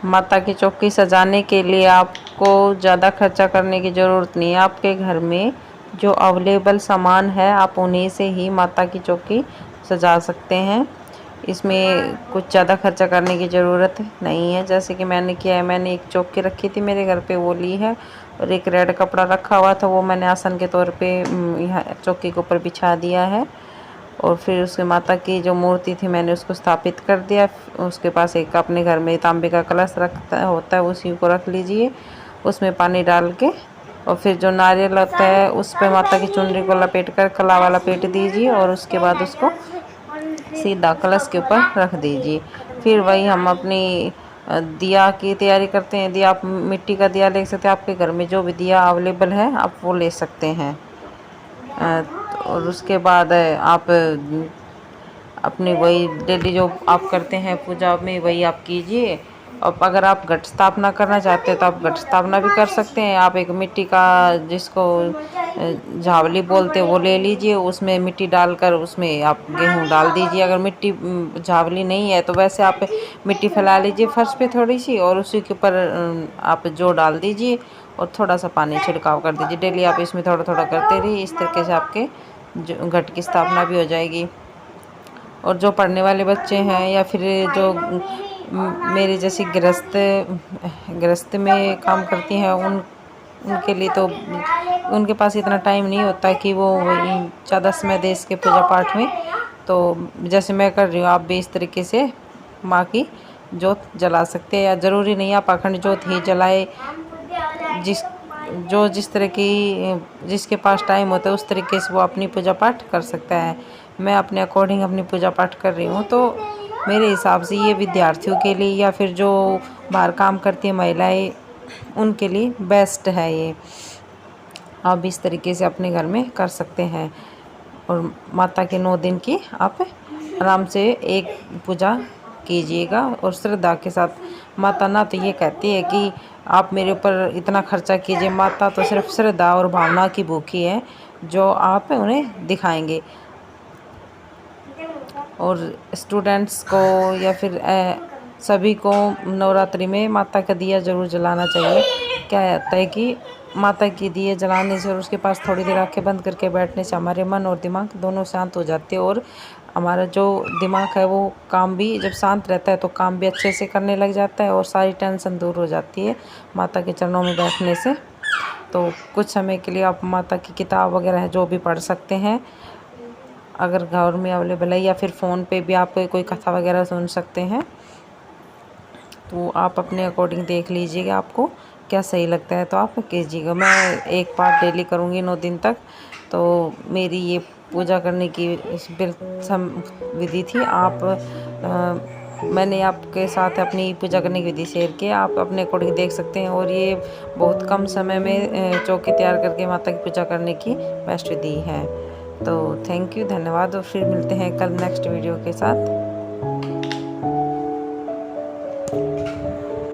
माता की चौकी सजाने के लिए आपको ज़्यादा खर्चा करने की ज़रूरत नहीं है। आपके घर में जो अवेलेबल सामान है आप उन्हीं से ही माता की चौकी सजा सकते हैं। इसमें कुछ ज़्यादा खर्चा करने की ज़रूरत नहीं है। जैसे कि मैंने किया है, मैंने एक चौकी रखी थी मेरे घर पे, वो ली है, और एक रेड कपड़ा रखा हुआ था, वो मैंने आसन के तौर पे यहाँ चौकी के ऊपर बिछा दिया है। और फिर उसके माता की जो मूर्ति थी मैंने उसको स्थापित कर दिया। उसके पास एक अपने घर में तांबे का कलश रखता होता है, उसी को रख लीजिए, उसमें पानी डाल के, और फिर जो नारियल होता है उस पर माता की चुनरी को लपेट कर कलावा लपेट दीजिए, और उसके बाद उसको सीधा कलश के ऊपर रख दीजिए। फिर वही हम अपनी दिया की तैयारी करते हैं। दिया आप मिट्टी का दिया ले सकते हैं, आपके घर में जो भी दिया अवेलेबल है आप वो ले सकते हैं। और उसके बाद आप अपनी वही डेली जो आप करते हैं पूजा में वही आप कीजिए। और अगर आप घट स्थापना करना चाहते हैं तो आप घट स्थापना भी कर सकते हैं। आप एक मिट्टी का, जिसको झावली बोलते हैं, वो ले लीजिए, उसमें मिट्टी डालकर उसमें आप गेहूं डाल दीजिए। अगर मिट्टी झावली नहीं है तो वैसे आप मिट्टी फैला लीजिए फर्श पे थोड़ी सी, और उसी के ऊपर आप जो डाल दीजिए और थोड़ा सा पानी छिड़काव कर दीजिए। डेली आप इसमें थोड़ा थोड़ा करते रहिए, इस तरीके से आपके जो घट की स्थापना भी हो जाएगी। और जो पढ़ने वाले बच्चे हैं या फिर जो मेरे जैसे गृहस्थ में काम करती हैं, उनके लिए तो उनके पास इतना टाइम नहीं होता कि वो ज़्यादा समय दे इसके पूजा पाठ में। तो जैसे मैं कर रही हूँ, आप भी इस तरीके से माँ की जोत जला सकते हैं। या ज़रूरी नहीं आप अखंड जोत ही जलाए, जिस तरह की जिसके पास टाइम होता है उस तरीके से वो अपनी पूजा पाठ कर सकता है। मैं अपने अकॉर्डिंग अपनी पूजा पाठ कर रही हूँ, तो मेरे हिसाब से ये विद्यार्थियों के लिए या फिर जो बाहर काम करती हैं महिलाएं, उनके लिए बेस्ट है ये। आप इस तरीके से अपने घर में कर सकते हैं। और माता के 9 दिन की आप आराम से एक पूजा कीजिएगा और श्रद्धा के साथ। माता ना तो ये कहती है कि आप मेरे ऊपर इतना खर्चा कीजिए, माता तो सिर्फ श्रद्धा और भावना की भूखी है जो आप उन्हें दिखाएंगे। और स्टूडेंट्स को या फिर सभी को नवरात्रि में माता का दिया ज़रूर जलाना चाहिए। क्या होता है कि माता की दिए जलाने से और उसके पास थोड़ी देर आंखें बंद करके बैठने से हमारे मन और दिमाग दोनों शांत हो जाते हैं। और हमारा जो दिमाग है वो काम भी, जब शांत रहता है तो काम भी अच्छे से करने लग जाता है और सारी टेंशन दूर हो जाती है माता के चरणों में बैठने से। तो कुछ समय के लिए आप माता की किताब वगैरह है जो भी पढ़ सकते हैं, अगर घर में अवेलेबल है, या फिर फ़ोन पे भी आप कोई कथा वगैरह सुन सकते हैं। तो आप अपने अकॉर्डिंग देख लीजिएगा आपको क्या सही लगता है तो आप कीजिएगा। मैं एक पाठ डेली करूँगी 9 दिन तक। तो मेरी ये पूजा करने की विधि थी। मैंने आपके साथ अपनी पूजा करने की विधि शेयर की, आप अपने अकॉर्डिंग देख सकते हैं। और ये बहुत कम समय में चौकी तैयार करके माता की पूजा करने की बेस्ट विधि है। तो थैंक यू, धन्यवाद, और फिर मिलते हैं कल नेक्स्ट वीडियो के साथ।